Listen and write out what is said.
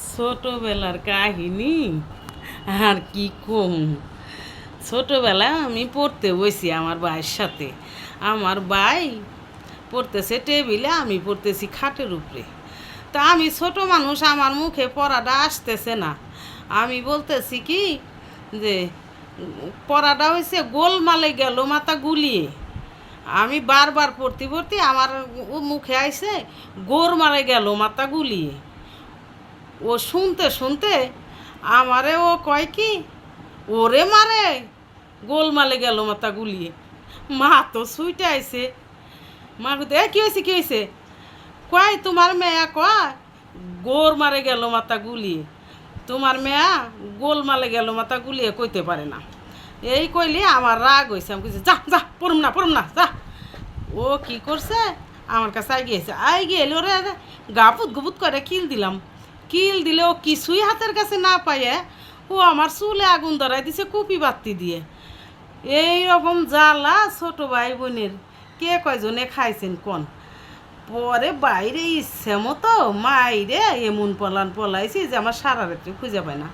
ছোটবেলার কাহিনী আর কি কম। ছোটবেলায় আমি পড়তে বসি আমার ভাইয়ের সাথে। আমার ভাই পড়তেছে টেবিলে, আমি পড়তেছি খাটের উপরে। তা আমি ছোট মানুষ, আমার মুখে পড়াটা আসতেছে না। আমি বলতেছি কি যে পড়াটা হয়েছে গোলমালে গেল মাথা গুলিয়ে। আমি বারবার পড়তে পড়তে আমার মুখে আইছে গোলমালে গেল মাথা গুলিয়ে। ও শুনতে শুনতে আমারে ও কয় কি, ওরে মারে গোলমালে গেল মাথা গুলিয়ে। মা তো ছুইটে আইছে। মা কইতে কী হয়েছে কী হয়েছে? কয় তোমার মেয়া কয় গোর মারে গেল মাথা গুলিয়ে। তোমার মেয়া গোল মালে গেল মাথা গুলিয়ে কইতে পারে না। এই কইলে আমার রাগ হয়েছে। আমি কইছি যা যা পড়ুম না যা। ও কি করছে, আমার কাছে আই গিয়েছে। আই গিয়ে ওরে গাপুত গুপুত করে কিল দিলাম। কিল দিলে ও কিছুই হাতের কাছে না পাইয়ে ও আমার চুলে আগুন ধরাই দিছে কুপি বাতি দিয়ে। এই রকম জ্বালা ছোট ভাই বোনের কে কয়জনে খাইছেন কোন। পরে বাইরে ইচ্ছে মতো মাইরে এমন পলাইছি যে আমার সারা রাত্রি খুঁজে পায় না।